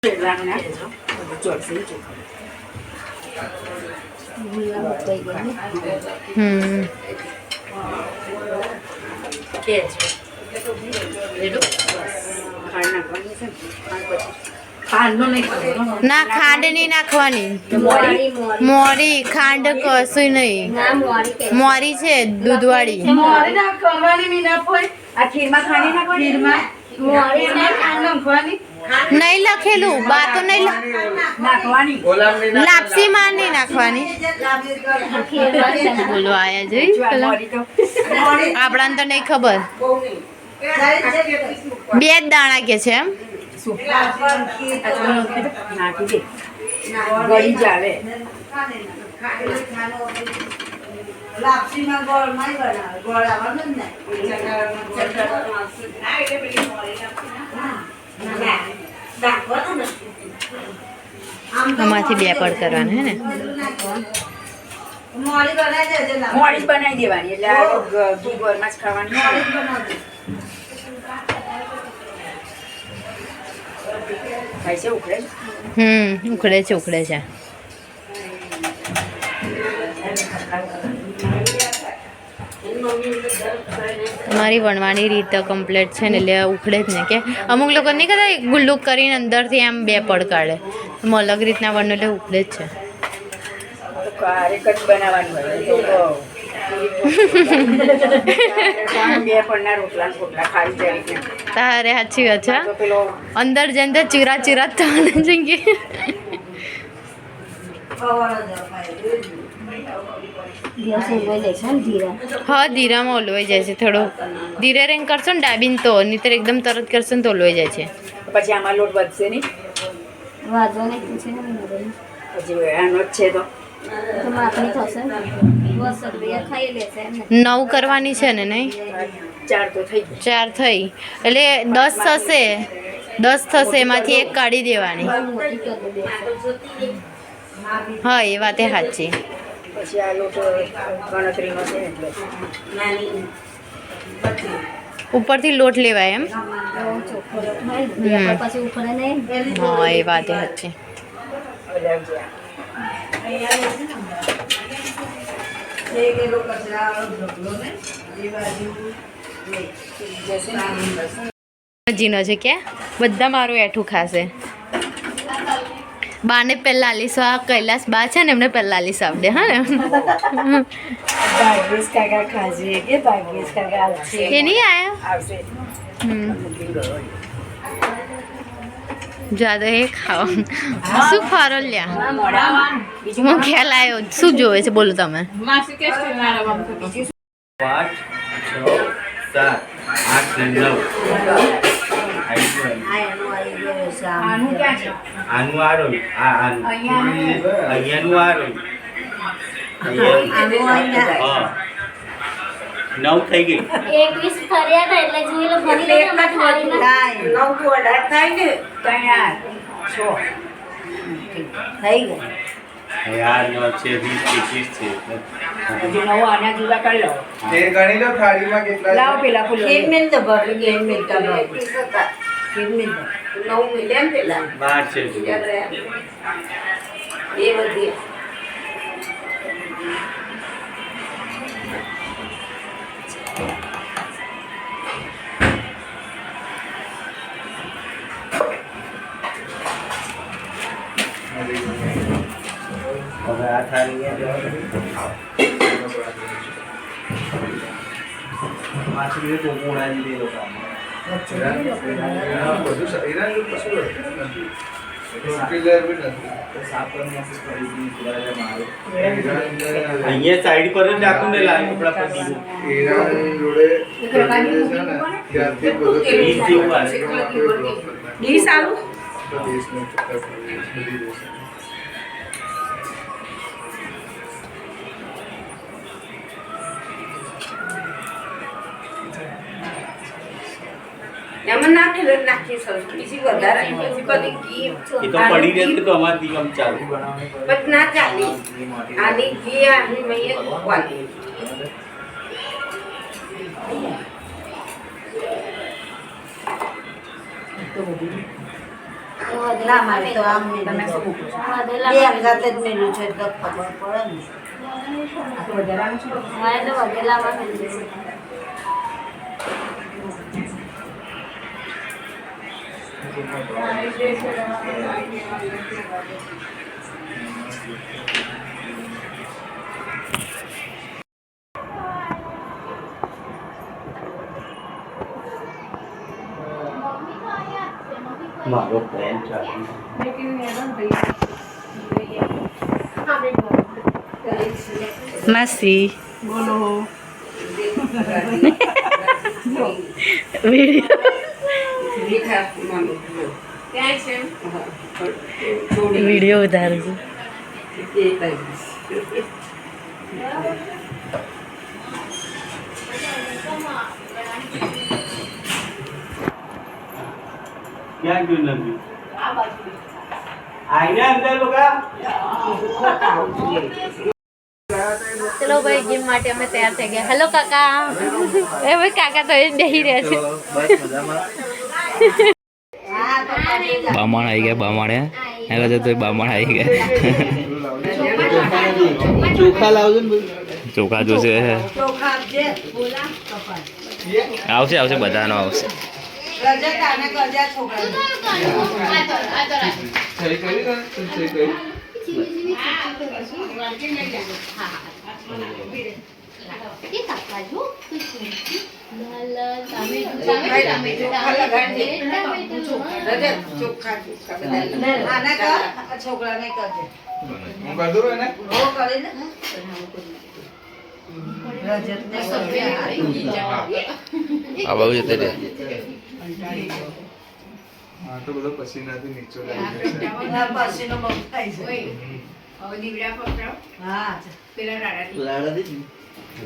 ના ખાંડ નહીં નાખવાની, મોરી ખાંડ કશું નહીં, મોરી છે દૂધવાળી. નહીં લખેલું બા તો નહીં લાપસી માં નહીં નાખવાની. બોલો આયા જોઈ આપણાને તો નહીં ખબર. 2 જ દાણા કે છે એમ. આમાંથી 2 પડ કરવાના હે ને. મોડી બનાવી દેવાની એટલે ઘી ગોળમાં જ ખાવાની. ઉખડે છે ઉખડે છે. મારી વણવાની રીત કમ્પ્લીટ છે ને એટલે ઉખડે જ ને. કે અમુક લોકો નહીં કહેતા ગુલ્લુક કરીને અંદરથી આમ 2 પડ કાઢે, અલગ રીતના વણનું એટલે ઉખડે જ છે. તારે સાચી વાત છે. અંદર જઈને ચીરા ચીરા થવાના જઈએ. હા ધીરામાં ઓલવાઈ જાય છે. થોડું ધીરે રહીને કરશો ને ડાબીને તો, નહીતર એકદમ તરત કરશો ને તો ઓલવાઈ જાય છે. પછી આમાં લોટ વધશે નહીં. પછી આનો જ છે તો 9 કરવાની છે ને. નહીં 4 થઈ એટલે 10 થશે. 10 થશે એમાંથી 1 કાઢી દેવાની. હા એ વાત એ સાચી. પછી આ લોટ ગણતરીનો છે એટલે ઉપરથી લોટ લેવાય એમ. હા એ વાત એ સાચી. જીનો છે કે બધા મારું એઠું ખાશે. બાને પહેલા આલીશ. આ કૈલાસ બા છે ને એમને પહેલા આલીશ આવડે. હા ને એ નહીં આયા જાદો એ ખાઓ. શું ખરો લ્યા હું ખ્યાલ આવ્યો. શું જોવે છે બોલો તમે? 5, 6, 7, 8, 9. આનું આરો અહીંયાનું આરો 9 થઈ ગઈ. 21 ફર્યા હતા એટલે જોઈ લો ફરી લે અમાર થાળીમાં 9 તો 18 થાય ને. 6 થઈ ગઈ. યાર નો છે 20, 21 છે. હજી 9 આના જુદા કરી લો. તે ગણી લો થાળીમાં કેટલા. લાવ પેલા ફૂલ 1 મિનિટ ભર 1 મિનિટ કા ભાવ 1 મિનિટ 9 મિલિયન પેલા 12 છે. એ બધી હવે આ થાળી માછલી તો કોણાજી દે લોકો અહીંયા સાઈડ પર જ રાખું ને લાલ કપડા પર એમાં નાખી બીજી વધારે પછી બધી ઘી એ તો પડી રહે તો અમાર દીકમ ચાલુ બસ ના ચાલે આની ઘી આની મૈયે વાલી તો બધી ના મારે તો આમ મેલું છે. બે અંગાત જ મેલું છે તો ખબર પડે ને. મારે તો વધેલામાં મેળવી છે. મારો પ્લાન ચાલુ માસી વિડીયો ઉતારું છું. ક્યાં ગયું લંબી આઈને અંદર લોકા ચલો ભાઈ ગેમ માટે અમે તૈયાર થઈ ગયા. હેલો કાકા. એ ભાઈ કાકા તો એ બેહી રહ્યા છે. બામણ આવી ગયા બામણ એના તો બામણ આવી ગયા ચોખા લાવજો ને ચોખા જોશે ચોખા આપજે. આવશે આવશે બધાનો આવશે રજત આને કરજા છોકરાને. સહી કરી ને સહી કરી ચોખા લગાડજે. રજત ચોખા આને કર, આ છોકરાને કરજે. હું કરી દઉં એને ઓ કરીને રજતને કરજે. આ બાબુ જતે રે હા તો બધો પસીનાથી નીચો લાગી જશે આ પછીનો બહુ થાય છે. હા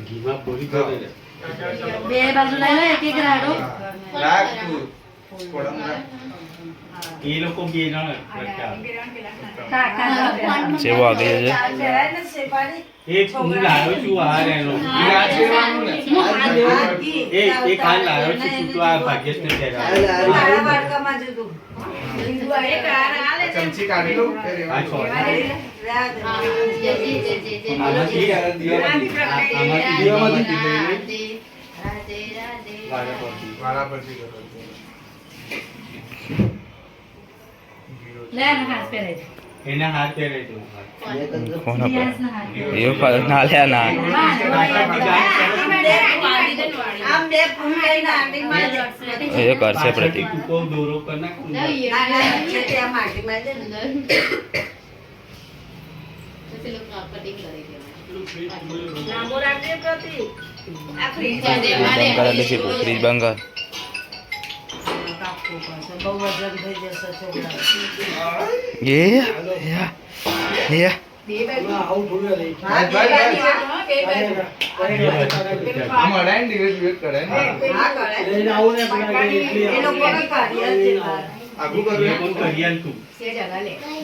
ઘીમાં પૂરી કરી દે બે બાજુ લાવ્યો એક એક રાડો. રાખ તું થોડા રાખ. એ લોકો બે જણ સેવો આગળ છે ચડાય ને શેપાડી. એક હું લાવ્યો છું આ રેનો આ લેવાનું ને એક હાલ લાવ્યો છું તું તો આ ભાગ્યશને પહેરાવ મારા બાળકામાં જતું. ચમચી કાઢી લઉં કે આ રહેવા દઉં? છોડ આમાંથી આમાંથી લઈને વાળા પરથી વાળા પરથી કરો એના હાથ પહેરે છે કોણ એ ના લે ના આમ બે ફૂલ લઈને આંટીમાં જ. એ કરશે પ્રતિક ટૂંકો દોરો કર નાખ નાના છે ત્યાં માટીમાં જ ને. ફ્રીજ બંધ કર કાપવું પડશે. બહુ વજન થઈ જશે છોકરા. હા, બે બાજુ. આમ અડાય ને ડિવેટ ડિવેટ કરે ને હા, કરે. એ લોકોને કાર્ય જ છે બહાર. આગું કરું એમ? કોણ કરિયાલ તું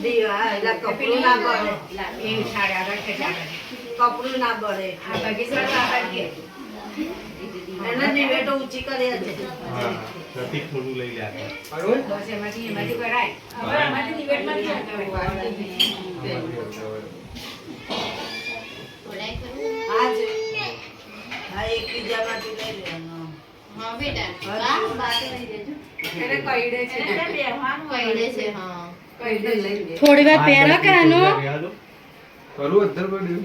દીવા, એટલે કપડું ના બળે. કપડું ના બળે. એને દિવેટો ઊંચી કર્યા છે. હા પ્રતિક થોડું લઈ લે આગળ. હા જ. હા, એકબીજામાંથી લઈ લેવાનું. થોડી વાર પહેરા કરવાનો. કરું અધર પડ્યું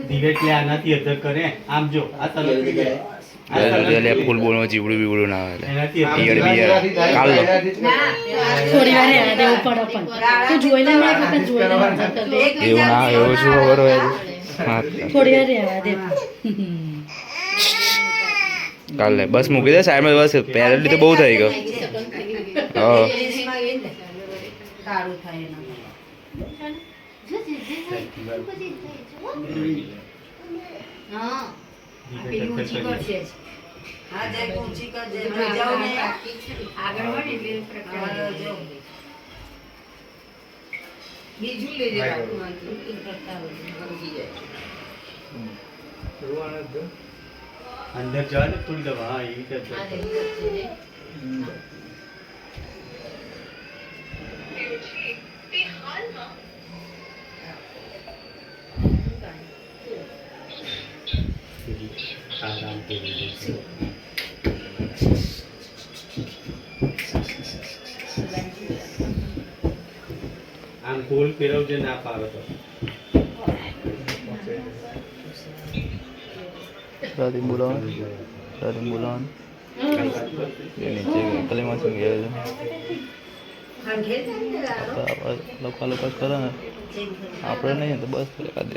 દિવેટ લે આનાથી અધર કરે આમ જો આ તરફ લે ફૂલ બોલનો જીવડું બીવડું ના આવે એનાથી આમ પિયર બિયર પેલાથી કાલ લો. થોડી વાર રહેવા દેવું પડે પણ તું જોઈ લે મેં વખત જોઈ લે વાંચા કર લે. એવું ના એવું શું ખબર હોય હા થોડી વાર રહેવા દે. કાલ લે બસ મૂકી દે સાઈડમાં બસ પેરેલી તો બહુ થઈ ગયો હા ઇંગ્લિશમાં એ ને. સારું થાય એના. હા, જય ઊંચી કરજે. ભેજાઓ ને. આગળ જો. બીજું લઈ જવાનું. અંદર જા ને થોડી દવા હા એવી રીતે અધર કર. આમ ગોલ ફેરવજે ના પાવે તો દાદી બોલાવો એ નીચે કલીમાં શું ગયા છે લોકો કરે ને આપણે નહીં તો બસ એકાદ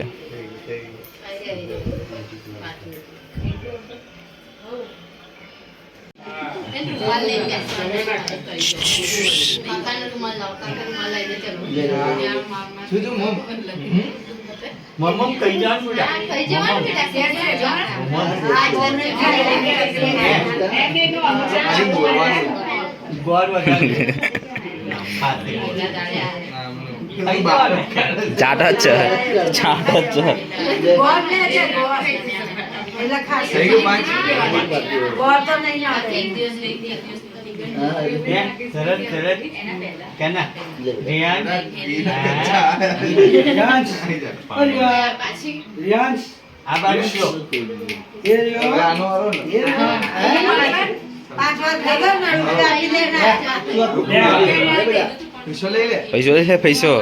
મમ્મ કઈ જાણ ગોળ વગાડે ચાટ જ છે એટલે ખાસ થઈ ગયું 5 ગોળ તો નહીં આવે સરસ કેના રિયાન આ બાજુ જો આનો આરો ને 5 વાર ખબર ને આપી દે પૈસો લઈ લે પૈસો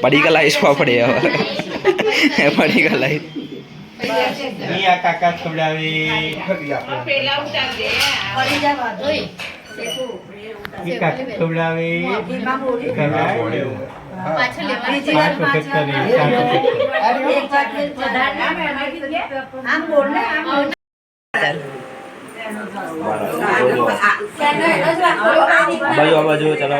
પડીકા લાવીશ પડે હવે પડીકા લાવી આ કાકા ખવડાવે પડી જવા દો કાકા ખવડાવે પાછળ આમ બોલ ને આમ બાજુ ચાલો